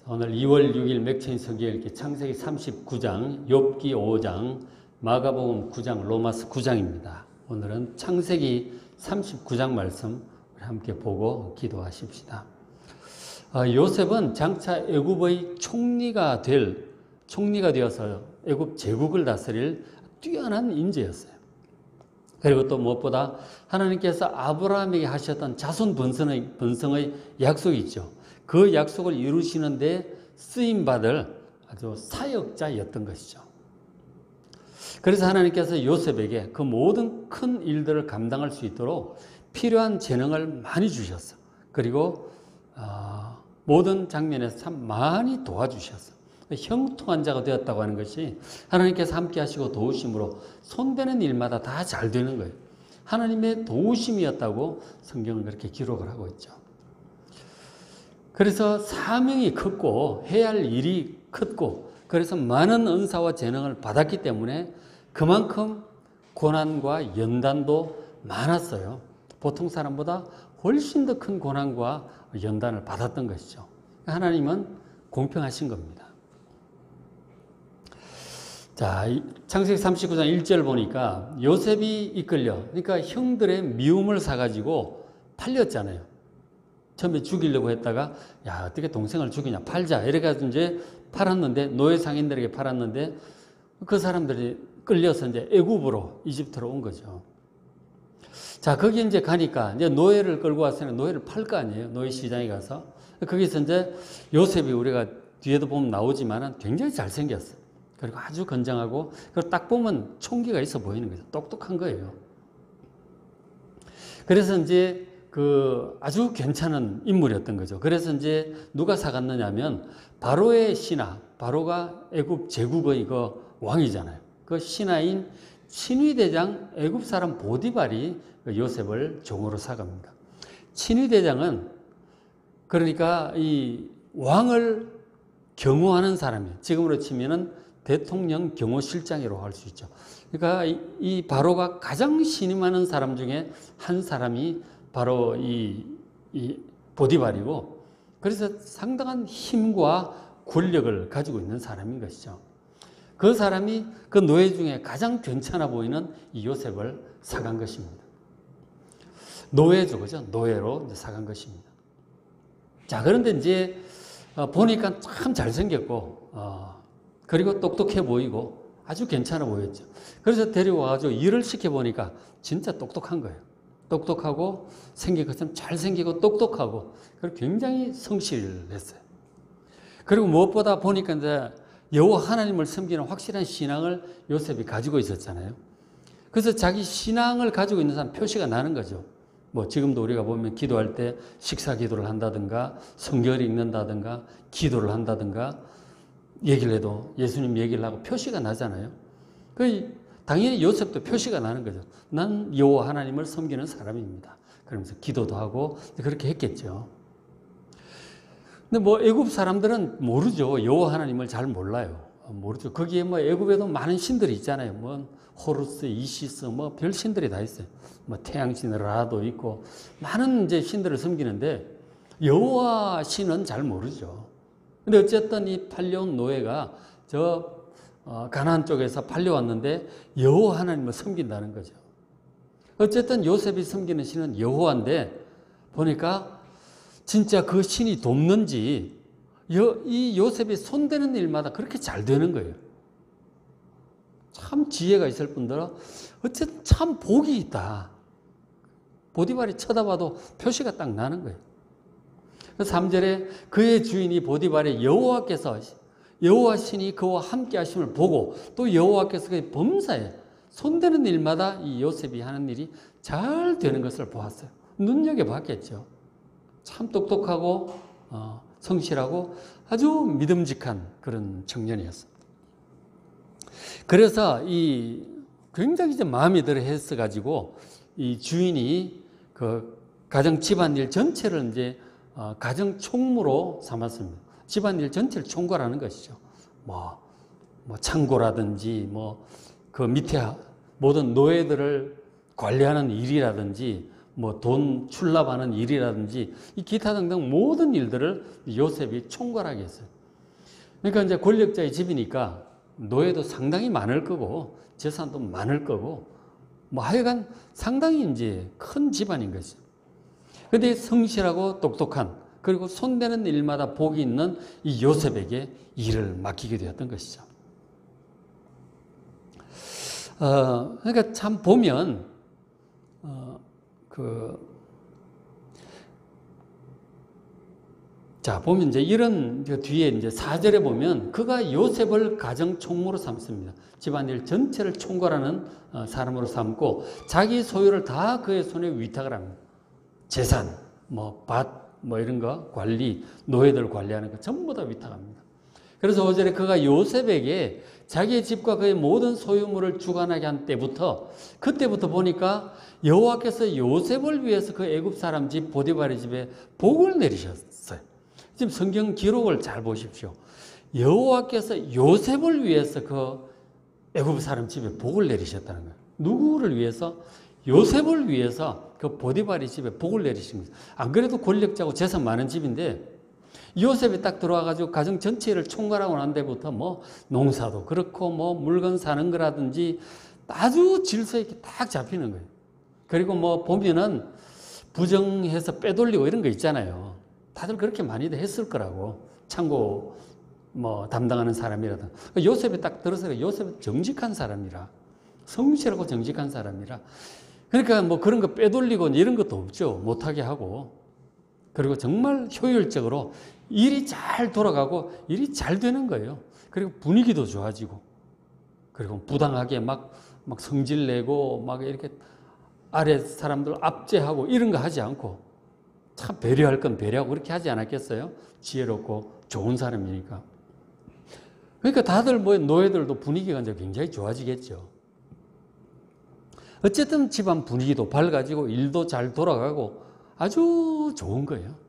오늘 2월 6일 맥체인 서기읽기 창세기 39장, 욥기 5장, 마가복음 9장, 로마서 9장입니다. 오늘은 창세기 39장 말씀 함께 보고 기도하십시다. 요셉은 장차 애굽의 총리가 되어서 애굽 제국을 다스릴 뛰어난 인재였어요. 그리고 또 무엇보다 하나님께서 아브라함에게 하셨던 자손 번성의 약속이 있죠. 그 약속을 이루시는데 쓰임받을 아주 사역자였던 것이죠. 그래서 하나님께서 요셉에게 그 모든 큰 일들을 감당할 수 있도록 필요한 재능을 많이 주셨어. 그리고 모든 장면에서 참 많이 도와주셨어. 형통한 자가 되었다고 하는 것이 하나님께서 함께 하시고 도우심으로 손대는 일마다 다 잘 되는 거예요. 하나님의 도우심이었다고 성경은 그렇게 기록을 하고 있죠. 그래서 사명이 컸고 해야 할 일이 컸고 그래서 많은 은사와 재능을 받았기 때문에 그만큼 고난과 연단도 많았어요. 보통 사람보다 훨씬 더 큰 고난과 연단을 받았던 것이죠. 하나님은 공평하신 겁니다. 자, 창세기 39장 1절 보니까 요셉이 이끌려, 그러니까 형들의 미움을 사가지고 팔렸잖아요. 처음에 죽이려고 했다가, 야, 어떻게 동생을 죽이냐, 팔자. 이래가지고 이제 팔았는데, 노예 상인들에게 팔았는데, 그 사람들이 끌려서 이제 애굽으로, 이집트로 온 거죠. 자, 거기 이제 가니까, 이제 노예를 끌고 왔으니까 노예를 팔 거 아니에요. 노예 시장에 가서. 거기서 이제 요셉이 우리가 뒤에도 보면 나오지만은 굉장히 잘생겼어요. 그리고 아주 건장하고, 그걸 딱 보면 총기가 있어 보이는 거죠. 똑똑한 거예요. 그래서 이제 아주 괜찮은 인물이었던 거죠. 그래서 이제 누가 사갔느냐면 바로의 신하, 바로가 애굽 제국의 그 왕이잖아요. 그 신하인 친위대장 애굽 사람 보디발이 요셉을 종으로 사갑니다. 친위대장은 그러니까 이 왕을 경호하는 사람이에요. 지금으로 치면은 대통령 경호실장이라고 할 수 있죠. 그러니까 이 바로가 가장 신임하는 사람 중에 한 사람이 바로 이 보디발이고, 그래서 상당한 힘과 권력을 가지고 있는 사람인 것이죠. 그 사람이 그 노예 중에 가장 괜찮아 보이는 이 요셉을 사간 것입니다. 노예죠, 그죠? 노예로 이제 사간 것입니다. 자, 그런데 이제 보니까 참 잘생겼고, 그리고 똑똑해 보이고 아주 괜찮아 보였죠. 그래서 데려와가지고 일을 시켜보니까 진짜 똑똑한 거예요. 똑똑하고 생긴 것처럼 잘생기고 똑똑하고 그리고 굉장히 성실했어요. 그리고 무엇보다 보니까 이제 여호와 하나님을 섬기는 확실한 신앙을 요셉이 가지고 있었잖아요. 그래서 자기 신앙을 가지고 있는 사람 표시가 나는 거죠. 뭐 지금도 우리가 보면 기도할 때 식사 기도를 한다든가 성경을 읽는다든가 기도를 한다든가 얘기를 해도 예수님 얘기를 하고 표시가 나잖아요. 당연히 요셉도 표시가 나는 거죠. 난 여호와 하나님을 섬기는 사람입니다. 그러면서 기도도 하고 그렇게 했겠죠. 근데 뭐 애굽 사람들은 모르죠. 여호와 하나님을 잘 몰라요. 모르죠. 거기에 뭐 애굽에도 많은 신들이 있잖아요. 뭐 호루스, 이시스, 뭐 별 신들이 다 있어요. 뭐 태양신 라도 있고 많은 이제 신들을 섬기는데 여호와 신은 잘 모르죠. 근데 어쨌든 이 팔려온 노예가 가나안 쪽에서 팔려왔는데 여호와 하나님을 섬긴다는 거죠. 어쨌든 요셉이 섬기는 신은 여호와인데 보니까 진짜 그 신이 돕는지 이 요셉이 손대는 일마다 그렇게 잘 되는 거예요. 참 지혜가 있을 뿐더러 어쨌든 참 복이 있다. 보디발이 쳐다봐도 표시가 딱 나는 거예요. 3절에 그의 주인이 보디발의 여호와 신이 그와 함께 하심을 보고 또 여호와께서 그의 범사에 손대는 일마다 이 요셉이 하는 일이 잘 되는 것을 보았어요. 눈여겨봤겠죠. 참 똑똑하고 성실하고 아주 믿음직한 그런 청년이었습니다. 그래서 굉장히 이제 마음에 들어 했어가지고 이 주인이 그 가정 집안일 전체를 이제 가정 총무로 삼았습니다. 집안일 전체를 총괄하는 것이죠. 뭐 창고라든지 그 밑에 모든 노예들을 관리하는 일이라든지 뭐 돈 출납하는 일이라든지 이 기타 등등 모든 일들을 요셉이 총괄하게 했어요. 그러니까 이제 권력자의 집이니까 노예도 상당히 많을 거고 재산도 많을 거고 뭐 하여간 상당히 이제 큰 집안인 거죠. 그런데 성실하고 똑똑한 그리고 손대는 일마다 복이 있는 이 요셉에게 일을 맡기게 되었던 것이죠. 그러니까 참 보면 보면 이제 이런 뒤에 이제 4절에 보면 그가 요셉을 가정 총무로 삼습니다. 집안일 전체를 총괄하는 사람으로 삼고 자기 소유를 다 그의 손에 위탁을 합니다. 재산, 뭐 밭, 뭐 이런 거 관리, 노예들 관리하는 거 전부 다 위탁합니다. 그래서 5절에 그가 요셉에게 자기의 집과 그의 모든 소유물을 주관하게 한 때부터 그때부터 보니까 여호와께서 요셉을 위해서 그 애굽 사람 집 보디발의 집에 복을 내리셨어요. 지금 성경 기록을 잘 보십시오. 여호와께서 요셉을 위해서 그 애굽 사람 집에 복을 내리셨다는 거예요. 누구를 위해서? 요셉을 위해서 그 보디발의 집에 복을 내리신 거예요. 안 그래도 권력자고 재산 많은 집인데 요셉이 딱 들어와가지고 가정 전체를 총괄하고 난 데부터 뭐 농사도 그렇고 뭐 물건 사는 거라든지 아주 질서 있게 딱 잡히는 거예요. 그리고 뭐 보면은 부정해서 빼돌리고 이런 거 있잖아요. 다들 그렇게 많이들 했을 거라고. 창고 뭐 담당하는 사람이라든. 요셉이 딱 들어서 요셉은 정직한 사람이라. 성실하고 정직한 사람이라. 그러니까 뭐 그런 거 빼돌리고 이런 것도 없죠. 못하게 하고. 그리고 정말 효율적으로 일이 잘 돌아가고 일이 잘 되는 거예요. 그리고 분위기도 좋아지고. 그리고 부당하게 막 성질내고 막 이렇게 아래 사람들 압제하고 이런 거 하지 않고 참 배려할 건 배려하고 그렇게 하지 않았겠어요? 지혜롭고 좋은 사람이니까. 그러니까 다들 뭐 노예들도 분위기가 이제 굉장히 좋아지겠죠. 어쨌든 집안 분위기도 밝아지고 일도 잘 돌아가고 아주 좋은 거예요.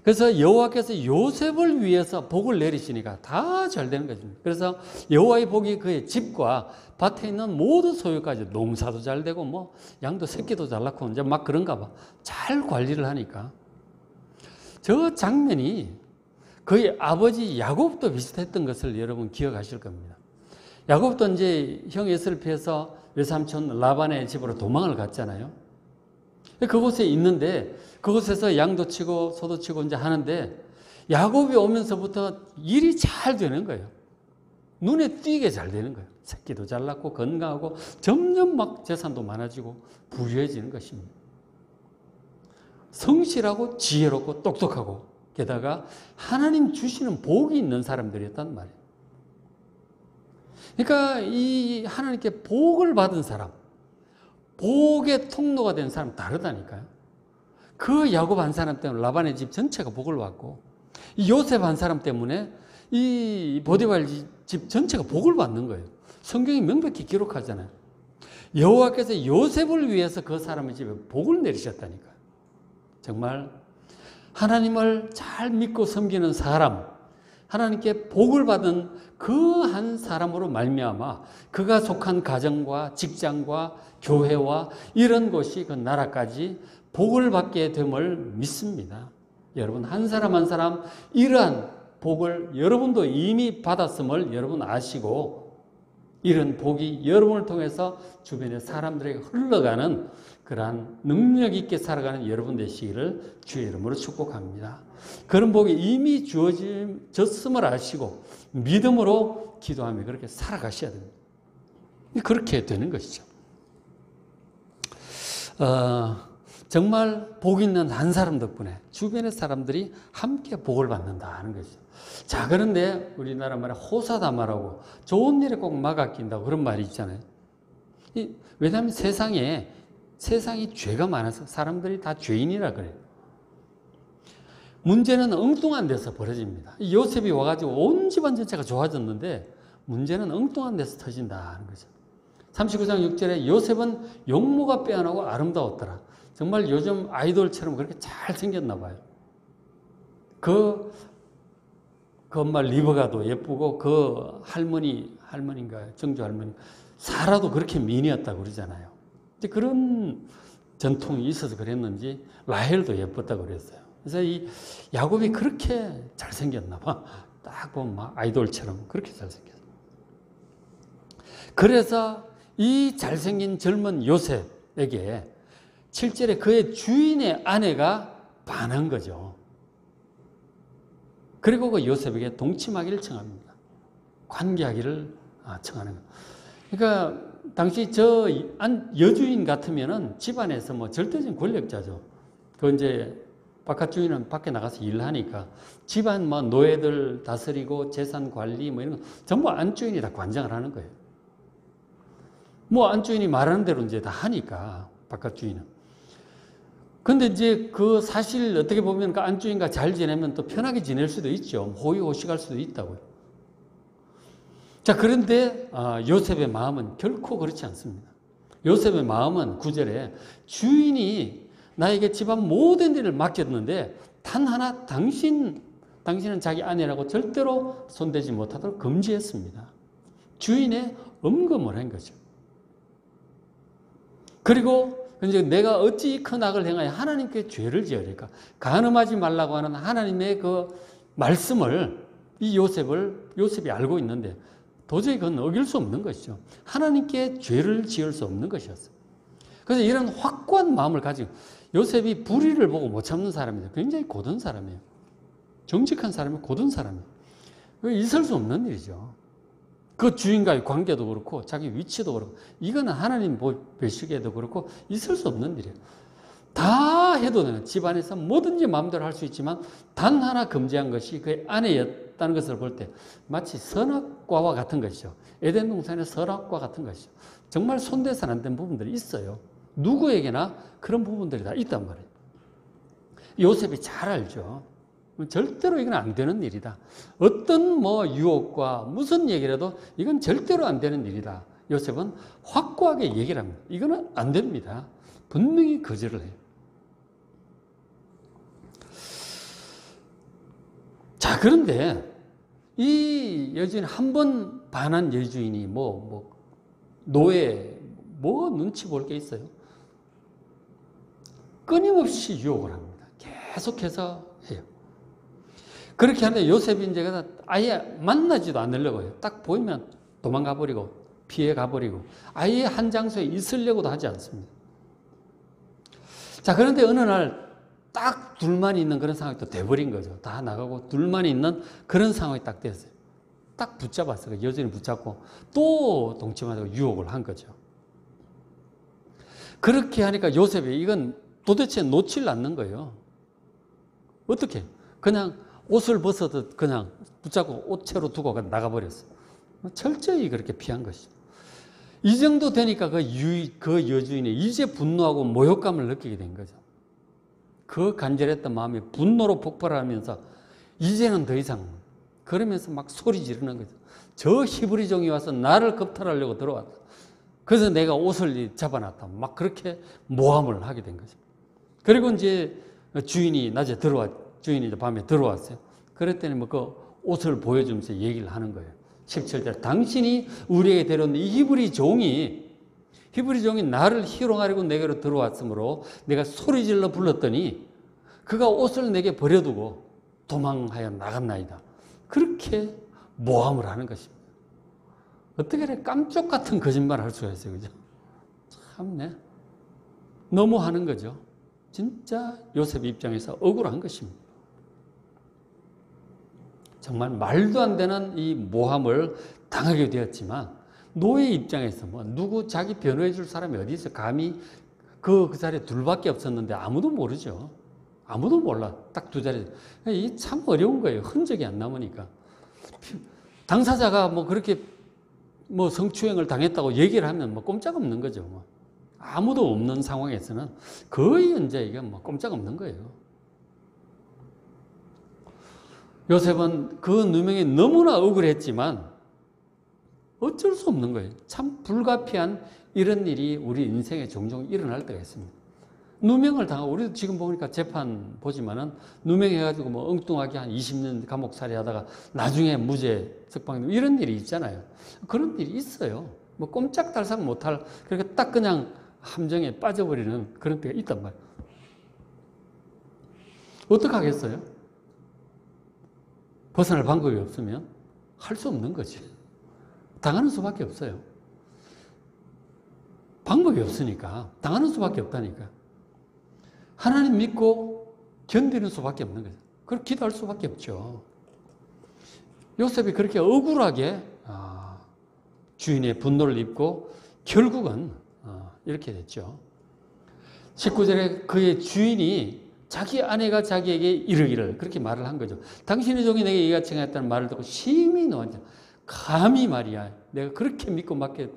그래서 여호와께서 요셉을 위해서 복을 내리시니까 다 잘 되는 거죠. 그래서 여호와의 복이 그의 집과 밭에 있는 모든 소유까지 농사도 잘 되고 뭐 양도 새끼도 잘 낳고 이제 막 그런가 봐. 잘 관리를 하니까. 저 장면이 그의 아버지 야곱도 비슷했던 것을 여러분 기억하실 겁니다. 야곱도 이제 형 에서를 피해서 외삼촌 라반의 집으로 도망을 갔잖아요. 그곳에 있는데 그곳에서 양도 치고 소도 치고 이제 하는데 야곱이 오면서부터 일이 잘 되는 거예요. 눈에 띄게 잘 되는 거예요. 새끼도 잘 낳고 건강하고 점점 막 재산도 많아지고 부유해지는 것입니다. 성실하고 지혜롭고 똑똑하고 게다가 하나님 주시는 복이 있는 사람들이었단 말이에요. 그러니까 이 하나님께 복을 받은 사람, 복의 통로가 된 사람 다르다니까요. 그 야곱 한 사람 때문에 라반의 집 전체가 복을 받고 이 요셉 한 사람 때문에 이 보디발 집 전체가 복을 받는 거예요. 성경이 명백히 기록하잖아요. 여호와께서 요셉을 위해서 그 사람의 집에 복을 내리셨다니까요. 정말 하나님을 잘 믿고 섬기는 사람, 하나님께 복을 받은 그 한 사람으로 말미암아 그가 속한 가정과 직장과 교회와 이런 곳이 그 나라까지 복을 받게 됨을 믿습니다. 여러분 한 사람 한 사람 이러한 복을 여러분도 이미 받았음을 여러분 아시고 이런 복이 여러분을 통해서 주변의 사람들에게 흘러가는 그러한 능력 있게 살아가는 여러분 되시기를 주의 이름으로 축복합니다. 그런 복이 이미 주어졌음을 아시고 믿음으로 기도하며 그렇게 살아가셔야 됩니다. 그렇게 되는 것이죠. 정말 복 있는 한 사람 덕분에 주변의 사람들이 함께 복을 받는다는 것이죠. 자, 그런데 우리나라 말에 호사다마라고 좋은 일에 꼭 막아 낀다고 그런 말이 있잖아요. 왜냐하면 세상이 죄가 많아서 사람들이 다 죄인이라 그래요. 문제는 엉뚱한 데서 벌어집니다. 요셉이 와가지고 온 집안 전체가 좋아졌는데 문제는 엉뚱한 데서 터진다는 거죠. 39장 6절에 요셉은 용모가 빼어나고 아름다웠더라. 정말 요즘 아이돌처럼 그렇게 잘 생겼나 봐요. 그 엄마 리버가도 예쁘고 그 할머니인가 정주 할머니 사라도 그렇게 미인이었다고 그러잖아요. 그런 전통이 있어서 그랬는지 라헬도 예뻤다고 그랬어요. 그래서 이 야곱이 그렇게 잘생겼나 봐. 딱 보면 막 아이돌처럼 그렇게 잘생겼어요. 그래서 이 잘생긴 젊은 요셉에게 7절에 그의 주인의 아내가 반한 거죠. 그리고 그 요셉에게 동침하기를 청합니다. 관계하기를 청하는 거예요. 그러니까 당시 저 여주인 같으면은 집안에서 뭐 절대적인 권력자죠. 그 이제 바깥 주인은 밖에 나가서 일하니까 집안 뭐 노예들 다스리고 재산 관리 뭐 이런 거 전부 안주인이 다 관장을 하는 거예요. 뭐 안주인이 말하는 대로 이제 다 하니까 바깥 주인은. 근데 이제 그 사실 어떻게 보면 그 안주인과 잘 지내면 또 편하게 지낼 수도 있죠. 호의호식할 수도 있다고요. 자, 그런데 요셉의 마음은 결코 그렇지 않습니다. 요셉의 마음은 9절에 주인이 나에게 집안 모든 일을 맡겼는데 단 하나 당신은 자기 아내라고 절대로 손대지 못하도록 금지했습니다. 주인의 엄금을 한 거죠. 그리고 이제 내가 어찌 큰 악을 행하여 하나님께 죄를 지으리까? 간음하지 말라고 하는 하나님의 그 말씀을 이 요셉이 알고 있는데 도저히 그건 어길 수 없는 것이죠. 하나님께 죄를 지을 수 없는 것이었어요. 그래서 이런 확고한 마음을 가지고 요셉이 불의를 보고 못 참는 사람이에요. 굉장히 고든 사람이에요. 정직한 사람이 고든 사람이에요. 있을 수 없는 일이죠. 그 주인과의 관계도 그렇고 자기 위치도 그렇고 이거는 하나님 뵈시기에도 그렇고 있을 수 없는 일이에요. 다 해도 되는 집안에서 뭐든지 마음대로 할 수 있지만 단 하나 금지한 것이 그의 아내였다는 것을 볼 때 마치 선악과와 같은 것이죠. 에덴 동산의 선악과 같은 것이죠. 정말 손대서는 안 된 부분들이 있어요. 누구에게나 그런 부분들이 다 있단 말이에요. 요셉이 잘 알죠. 절대로 이건 안 되는 일이다. 어떤 뭐 유혹과 무슨 얘기라도 이건 절대로 안 되는 일이다. 요셉은 확고하게 얘기를 합니다. 이거는 안 됩니다. 분명히 거절을 해요. 자, 그런데 이 여주인 한 번 반한 여주인이 노예 눈치 볼 게 있어요. 끊임없이 유혹을 합니다. 계속해서 해요. 그렇게 하는데 요셉이 이제 아예 만나지도 않으려고 해요. 딱 보이면 도망가 버리고 피해 가버리고 아예 한 장소에 있으려고도 하지 않습니다. 자, 그런데 어느 날 딱 둘만 있는 그런 상황이 또 돼버린 거죠. 다 나가고 둘만 있는 그런 상황이 딱 됐어요. 딱 붙잡았어요. 여전히 붙잡고 또 동침하자고 유혹을 한 거죠. 그렇게 하니까 요셉이 이건 도대체 놓질 않는 거예요. 어떻게? 그냥 옷을 벗어도 그냥 붙잡고 옷채로 두고 나가버렸어요. 철저히 그렇게 피한 것이죠. 이 정도 되니까 그 여주인이 이제 분노하고 모욕감을 느끼게 된 거죠. 그 간절했던 마음이 분노로 폭발하면서 이제는 더 이상 그러면서 막 소리 지르는 거죠. 저 히브리 종이 와서 나를 겁탈하려고 들어왔다. 그래서 내가 옷을 잡아놨다. 막 그렇게 모함을 하게 된 거죠. 그리고 이제 주인이 밤에 들어왔어요. 그랬더니 그 옷을 보여주면서 얘기를 하는 거예요. 17절. 당신이 우리에게 데려온 이 히브리 종이 나를 희롱하려고 내게로 들어왔으므로 내가 소리질러 불렀더니 그가 옷을 내게 버려두고 도망하여 나갔나이다. 그렇게 모함을 하는 것입니다. 어떻게 이렇게 깜짝 같은 거짓말을 할 수가 있어요. 그죠? 참네. 너무 하는 거죠. 진짜 요셉 입장에서 억울한 것입니다. 정말 말도 안 되는 이 모함을 당하게 되었지만 노예 입장에서 누구 자기 변호해 줄 사람이 어디 있어? 감히 그 자리에 둘밖에 없었는데 아무도 모르죠. 아무도 몰라. 딱 두 자리. 이 참 어려운 거예요. 흔적이 안 남으니까. 당사자가 그렇게 성추행을 당했다고 얘기를 하면 꼼짝없는 거죠. 아무도 없는 상황에서는 거의 이제 이게 꼼짝없는 거예요. 요셉은 그 누명이 너무나 억울했지만 어쩔 수 없는 거예요. 참 불가피한 이런 일이 우리 인생에 종종 일어날 때가 있습니다. 누명을 당하고, 우리도 지금 보니까 재판 보지만은 누명해가지고 엉뚱하게 한 20년 감옥살이 하다가 나중에 무죄 석방, 이런 일이 있잖아요. 그런 일이 있어요. 꼼짝달싹 못할, 그렇게 딱 그냥 함정에 빠져버리는 그런 때가 있단 말이에요. 어떡하겠어요? 벗어날 방법이 없으면 할 수 없는 거지. 당하는 수밖에 없어요. 방법이 없으니까 당하는 수밖에 없다니까. 하나님 믿고 견디는 수밖에 없는 거죠. 그렇게 기도할 수밖에 없죠. 요셉이 그렇게 억울하게 주인의 분노를 입고 결국은 이렇게 됐죠. 19절에 그의 주인이 자기 아내가 자기에게 이르기를 그렇게 말을 한 거죠. 당신의 종이 내게 이같이 행했다는 말을 듣고 심히 노하죠. 감히 말이야. 내가 그렇게 믿고 맡겨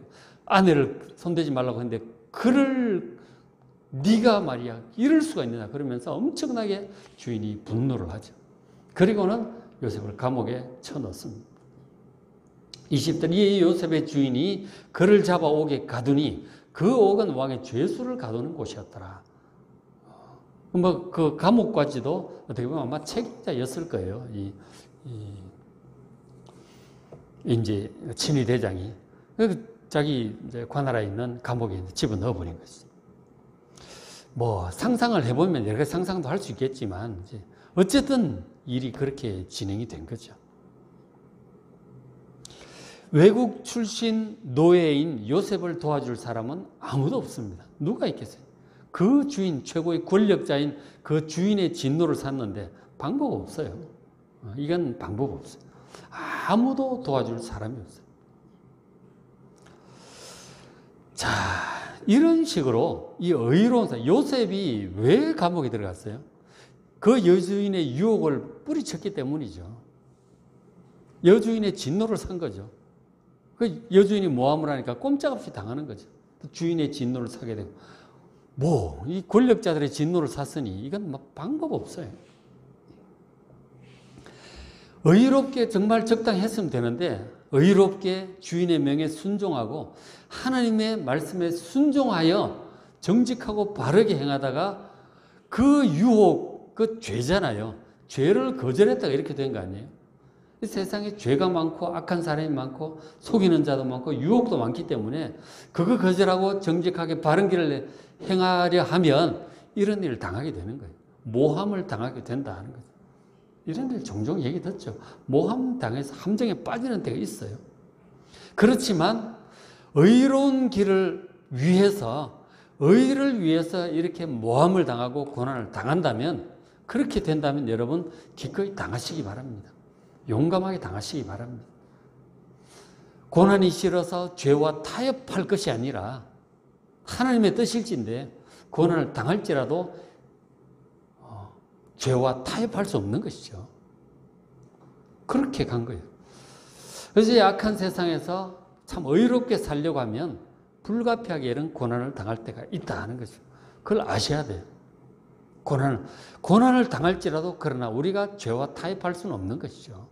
아내를 손대지 말라고 했는데 그를 네가 말이야 이럴 수가 있느냐 그러면서 엄청나게 주인이 분노를 하죠. 그리고는 요셉을 감옥에 쳐넣습니다. 20절 이 요셉의 주인이 그를 잡아 옥에 가두니 그 옥은 왕의 죄수를 가두는 곳이었더라. 뭐 그 감옥까지도 어떻게 보면 아마 책임자였을 거예요. 이제 친위 대장이 자기 이제 관할에 있는 감옥에 집어넣어 버린 거죠. 뭐 상상을 해보면 여러 가지 상상도 할 수 있겠지만 이제 어쨌든 일이 그렇게 진행이 된 거죠. 외국 출신 노예인 요셉을 도와줄 사람은 아무도 없습니다. 누가 있겠어요? 그 주인, 최고의 권력자인 그 주인의 진노를 샀는데 방법 없어요. 이건 방법 없어요. 아무도 도와줄 사람이 없어요. 자, 이런 식으로 이 의로운 사람, 요셉이 왜 감옥에 들어갔어요? 그 여주인의 유혹을 뿌리쳤기 때문이죠. 여주인의 진노를 산 거죠. 그 여주인이 모함을 하니까 꼼짝없이 당하는 거죠. 주인의 진노를 사게 되고. 이 권력자들의 진노를 샀으니 이건 막 방법 없어요. 의롭게 정말 적당했으면 되는데 의롭게 주인의 명에 순종하고 하나님의 말씀에 순종하여 정직하고 바르게 행하다가 그 유혹, 그 죄잖아요. 죄를 거절했다가 이렇게 된 거 아니에요? 이 세상에 죄가 많고 악한 사람이 많고 속이는 자도 많고 유혹도 많기 때문에 그거 거절하고 정직하게 바른 길을 행하려 하면 이런 일을 당하게 되는 거예요. 모함을 당하게 된다 하는 거죠. 이런 일 종종 얘기 듣죠. 모함 당해서 함정에 빠지는 때가 있어요. 그렇지만 의로운 길을 위해서 의를 위해서 이렇게 모함을 당하고 고난을 당한다면 그렇게 된다면 여러분 기꺼이 당하시기 바랍니다. 용감하게 당하시기 바랍니다. 고난이 싫어서 죄와 타협할 것이 아니라 하나님의 뜻일진데 고난을 당할지라도 죄와 타협할 수 없는 것이죠. 그렇게 간 거예요. 그래서 약한 세상에서 참 의롭게 살려고 하면 불가피하게 이런 고난을 당할 때가 있다 하는 거죠. 그걸 아셔야 돼요. 고난을 당할지라도 그러나 우리가 죄와 타협할 수는 없는 것이죠.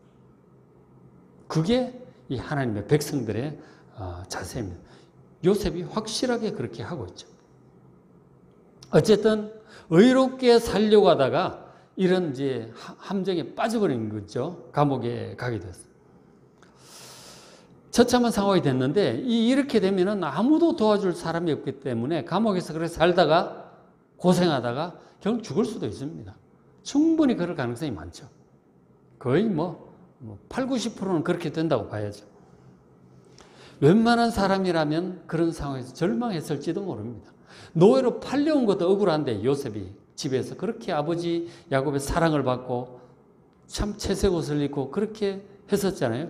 그게 이 하나님의 백성들의 자세입니다. 요셉이 확실하게 그렇게 하고 있죠. 어쨌든 의롭게 살려고 하다가 이런 이제 함정에 빠져버린 거죠. 감옥에 가게 됐어요. 처참한 상황이 됐는데 이렇게 되면은 아무도 도와줄 사람이 없기 때문에 감옥에서 그렇게 살다가 고생하다가 결국 죽을 수도 있습니다. 충분히 그럴 가능성이 많죠. 거의 8, 90%는 그렇게 된다고 봐야죠. 웬만한 사람이라면 그런 상황에서 절망했을지도 모릅니다. 노예로 팔려온 것도 억울한데 요셉이 집에서 그렇게 아버지 야곱의 사랑을 받고 참 채색 옷을 입고 그렇게 했었잖아요.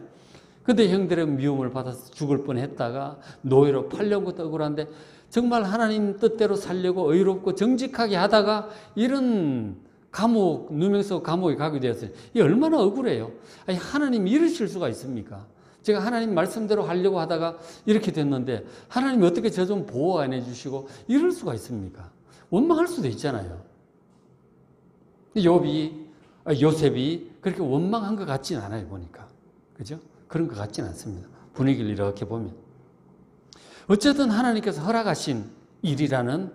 근데 형들의 미움을 받아서 죽을 뻔했다가 노예로 팔려온 것도 억울한데 정말 하나님 뜻대로 살려고 의롭고 정직하게 하다가 이런 감옥, 누명석 감옥에 가게 되었어요. 이게 얼마나 억울해요. 아니, 하나님이 이러실 수가 있습니까? 제가 하나님 말씀대로 하려고 하다가 이렇게 됐는데 하나님이 어떻게 저 좀 보호 안 해주시고 이럴 수가 있습니까? 원망할 수도 있잖아요. 요셉이 그렇게 원망한 것 같지는 않아요, 보니까. 그죠? 그런 것 같지는 않습니다. 분위기를 이렇게 보면. 어쨌든 하나님께서 허락하신 일이라는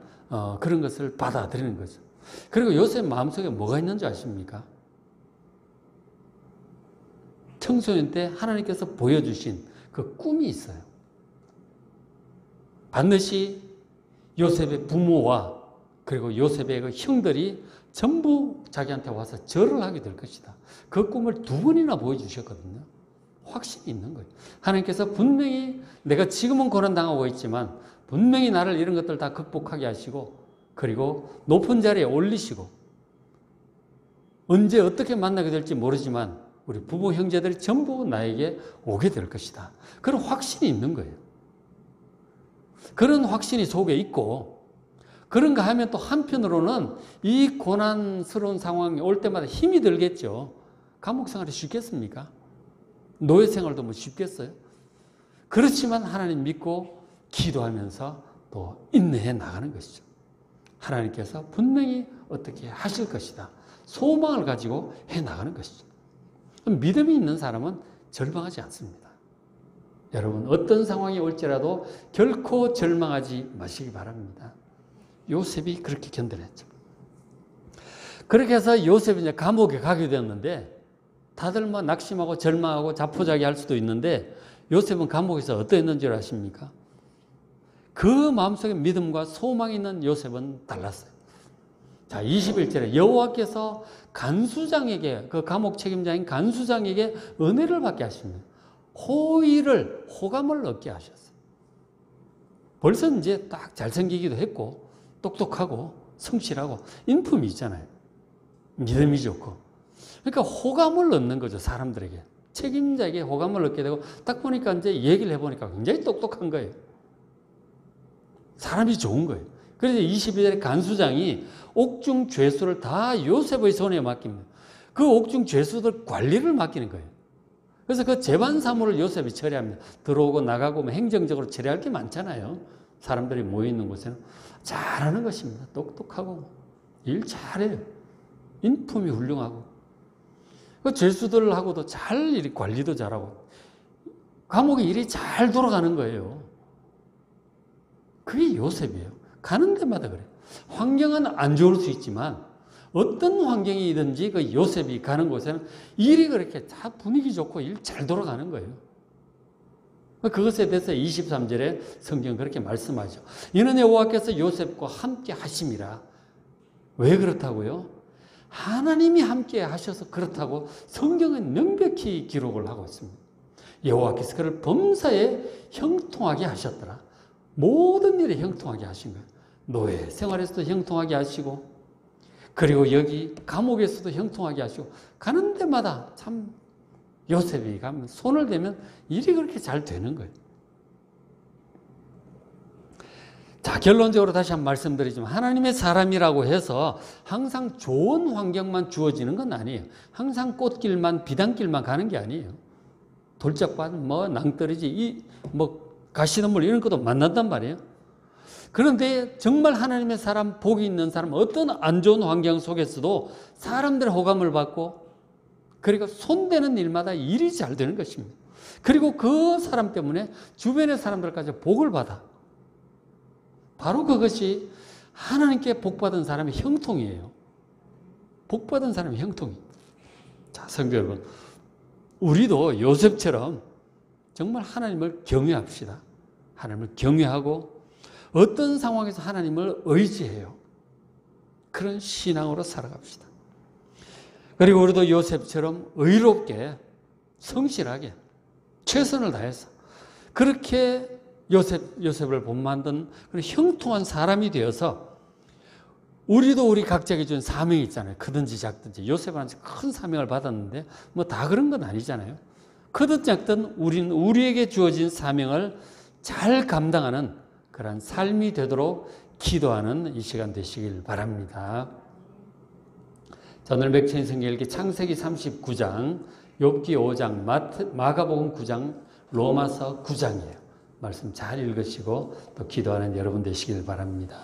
그런 것을 받아들이는 거죠. 그리고 요셉 마음속에 뭐가 있는 줄 아십니까? 청소년 때 하나님께서 보여주신 그 꿈이 있어요. 반드시 요셉의 부모와 그리고 요셉의 그 형들이 전부 자기한테 와서 절을 하게 될 것이다. 그 꿈을 2번이나 보여주셨거든요. 확신이 있는 거예요. 하나님께서 분명히 내가 지금은 고난당하고 있지만 분명히 나를 이런 것들 다 극복하게 하시고 그리고 높은 자리에 올리시고 언제 어떻게 만나게 될지 모르지만 우리 부부 형제들이 전부 나에게 오게 될 것이다. 그런 확신이 있는 거예요. 그런 확신이 속에 있고 그런가 하면 또 한편으로는 이 고난스러운 상황이 올 때마다 힘이 들겠죠. 감옥 생활이 쉽겠습니까? 노예 생활도 뭐 쉽겠어요? 그렇지만 하나님 믿고 기도하면서 또 인내해 나가는 것이죠. 하나님께서 분명히 어떻게 하실 것이다. 소망을 가지고 해 나가는 것이죠. 믿음이 있는 사람은 절망하지 않습니다. 여러분 어떤 상황이 올지라도 결코 절망하지 마시기 바랍니다. 요셉이 그렇게 견뎌냈죠. 그렇게 해서 요셉이 이제 감옥에 가게 되었는데 다들 뭐 낙심하고 절망하고 자포자기 할 수도 있는데 요셉은 감옥에서 어떠했는 줄 아십니까? 그 마음속에 믿음과 소망이 있는 요셉은 달랐어요. 자, 21절에 여호와께서 간수장에게 그 감옥 책임자인 간수장에게 은혜를 받게 하십니다. 호감을 얻게 하셨어요. 벌써 이제 딱 잘생기기도 했고 똑똑하고 성실하고 인품이 있잖아요. 믿음이 좋고. 그러니까 호감을 얻는 거죠. 사람들에게. 책임자에게 호감을 얻게 되고 딱 보니까 이제 얘기를 해보니까 굉장히 똑똑한 거예요. 사람이 좋은 거예요. 그래서 22절에 간수장이 옥중 죄수를 다 요셉의 손에 맡깁니다. 그 옥중 죄수들 관리를 맡기는 거예요. 그래서 그 재반 사무를 요셉이 처리합니다. 들어오고 나가고 행정적으로 처리할 게 많잖아요. 사람들이 모여있는 곳에는. 잘하는 것입니다. 똑똑하고 일 잘해요. 인품이 훌륭하고 그 죄수들하고도 잘 일이 관리도 잘하고 감옥에 일이 잘 돌아가는 거예요. 그게 요셉이에요. 가는 데마다 그래요. 환경은 안 좋을 수 있지만 어떤 환경이든지 그 요셉이 가는 곳에는 일이 그렇게 다 분위기 좋고 일 잘 돌아가는 거예요. 그것에 대해서 23절에 성경 그렇게 말씀하죠. 이는 여호와께서 요셉과 함께 하심이라. 왜 그렇다고요? 하나님이 함께 하셔서 그렇다고 성경은 명백히 기록을 하고 있습니다. 여호와께서 그를 범사에 형통하게 하셨더라. 모든 일에 형통하게 하신 거예요. 노예 생활에서도 형통하게 하시고 그리고 여기 감옥에서도 형통하게 하시고 가는 데마다 참 요셉이 가면 손을 대면 일이 그렇게 잘 되는 거예요. 자, 결론적으로 다시 한번 말씀드리지만 하나님의 사람이라고 해서 항상 좋은 환경만 주어지는 건 아니에요. 항상 꽃길만 비단길만 가는 게 아니에요. 돌짝밭 뭐 낭떠러지 뭐 가시덤불 이런 것도 만난단 말이에요. 그런데 정말 하나님의 사람, 복이 있는 사람, 어떤 안 좋은 환경 속에서도 사람들의 호감을 받고 그리고 손대는 일마다 일이 잘 되는 것입니다. 그리고 그 사람 때문에 주변의 사람들까지 복을 받아. 바로 그것이 하나님께 복받은 사람의 형통이에요. 복받은 사람의 형통이. 자, 성도 여러분, 우리도 요셉처럼 정말 하나님을 경외합시다. 하나님을 경외하고 어떤 상황에서 하나님을 의지해요. 그런 신앙으로 살아갑시다. 그리고 우리도 요셉처럼 의롭게 성실하게 최선을 다해서 그렇게 요셉을 본만든 그런 형통한 사람이 되어서 우리도 우리 각자에게 준 사명이 있잖아요. 크든지 작든지. 요셉한테 큰 사명을 받았는데 뭐 다 그런 건 아니잖아요. 크든 작든 우리는 우리에게 주어진 사명을 잘 감당하는 그런 삶이 되도록 기도하는 이 시간 되시길 바랍니다. 자, 오늘 맥체인 성경 읽기 창세기 39장, 욥기 5장, 마가복음 9장, 로마서 9장이에요. 말씀 잘 읽으시고 또 기도하는 여러분 되시길 바랍니다.